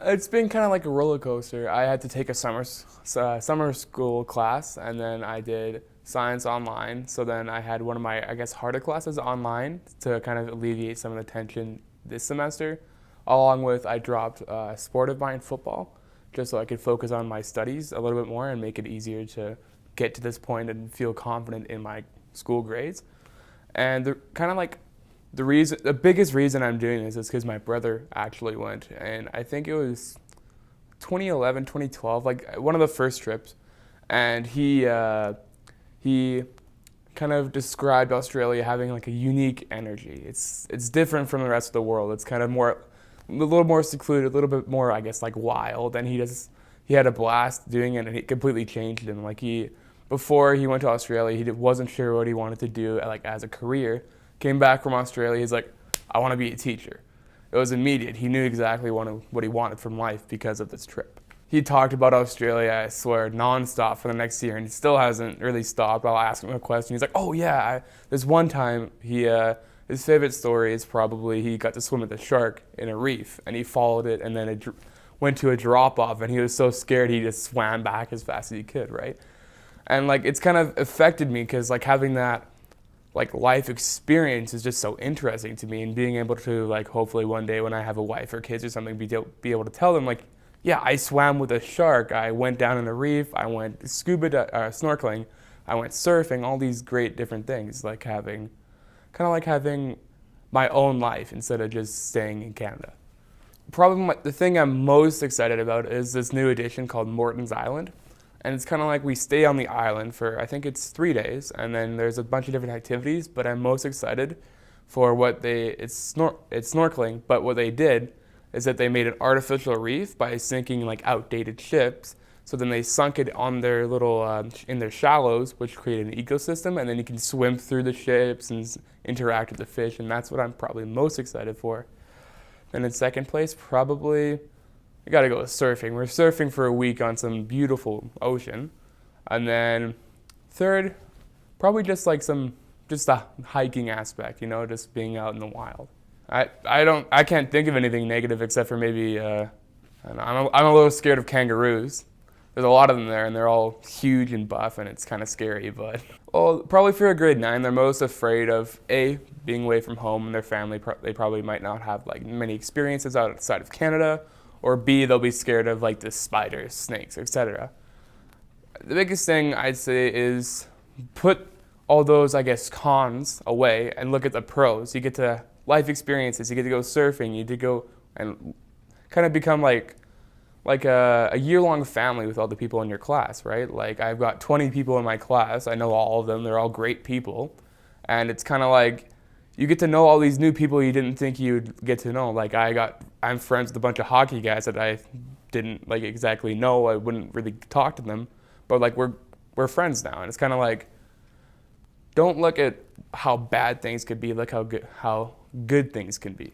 It's been kind of like a roller coaster. I had to take a summer school class, and then I did science online. So then I had one of my, I guess, harder classes online to kind of alleviate some of the tension this semester. Along with I dropped sport of mine, football, just so I could focus on my studies a little bit more and make it easier to get to this point and feel confident in my school grades. And the kind of like the biggest reason I'm doing this is because my brother actually went, and I think it was 2011, 2012, like one of the first trips, and he kind of described Australia having like a unique energy. It's different from the rest of the world. It's kind of more a little more secluded, a little bit more, I guess, like wild, and he had a blast doing it, and it completely changed him. Like before he went to Australia, he wasn't sure what he wanted to do like as a career. Came back from Australia, he's like, I want to be a teacher. It was immediate. He knew exactly what he wanted from life because of this trip. He talked about Australia, I swear, nonstop for the next year, and he still hasn't really stopped. I'll ask him a question. He's like, oh yeah, this one time his favorite story is probably he got to swim with a shark in a reef, and he followed it, and then it went to a drop off, and he was so scared he just swam back as fast as he could, right? And like it's kind of affected me because like having that like life experience is just so interesting to me, and being able to like hopefully one day when I have a wife or kids or something be able to tell them like, yeah, I swam with a shark, I went down in a reef, I went snorkeling, I went surfing, all these great different things, like having my own life instead of just staying in Canada. Probably the thing I'm most excited about is this new edition called Morton's Island. And it's kind of like we stay on the island for, I think it's 3 days, and then there's a bunch of different activities, but I'm most excited for it's snorkeling, but what they did is that they made an artificial reef by sinking like outdated ships. So then they sunk it on their in their shallows, which created an ecosystem, and then you can swim through the ships and interact with the fish, and that's what I'm probably most excited for. Then in second place, probably I gotta go with surfing. We're surfing for a week on some beautiful ocean. And then third, probably just the hiking aspect, just being out in the wild. I can't think of anything negative except for maybe, I'm a little scared of kangaroos. There's a lot of them there, and they're all huge and buff, and it's kind of scary, but. Well, probably for a grade 9, they're most afraid of, A, being away from home and their family. They probably might not have like many experiences outside of Canada, or B, they'll be scared of like the spiders, snakes, etc. The biggest thing I'd say is put all those, I guess, cons away and look at the pros. You get to life experiences, you get to go surfing, you get to go and kind of become like a year-long family with all the people in your class, right? Like I've got 20 people in my class, I know all of them, they're all great people, and it's kind of like you get to know all these new people you didn't think you'd get to know. Like I'm friends with a bunch of hockey guys that I didn't like exactly know. I wouldn't really talk to them, but like we're friends now, and it's kind of like don't look at how bad things could be. Look how good things can be.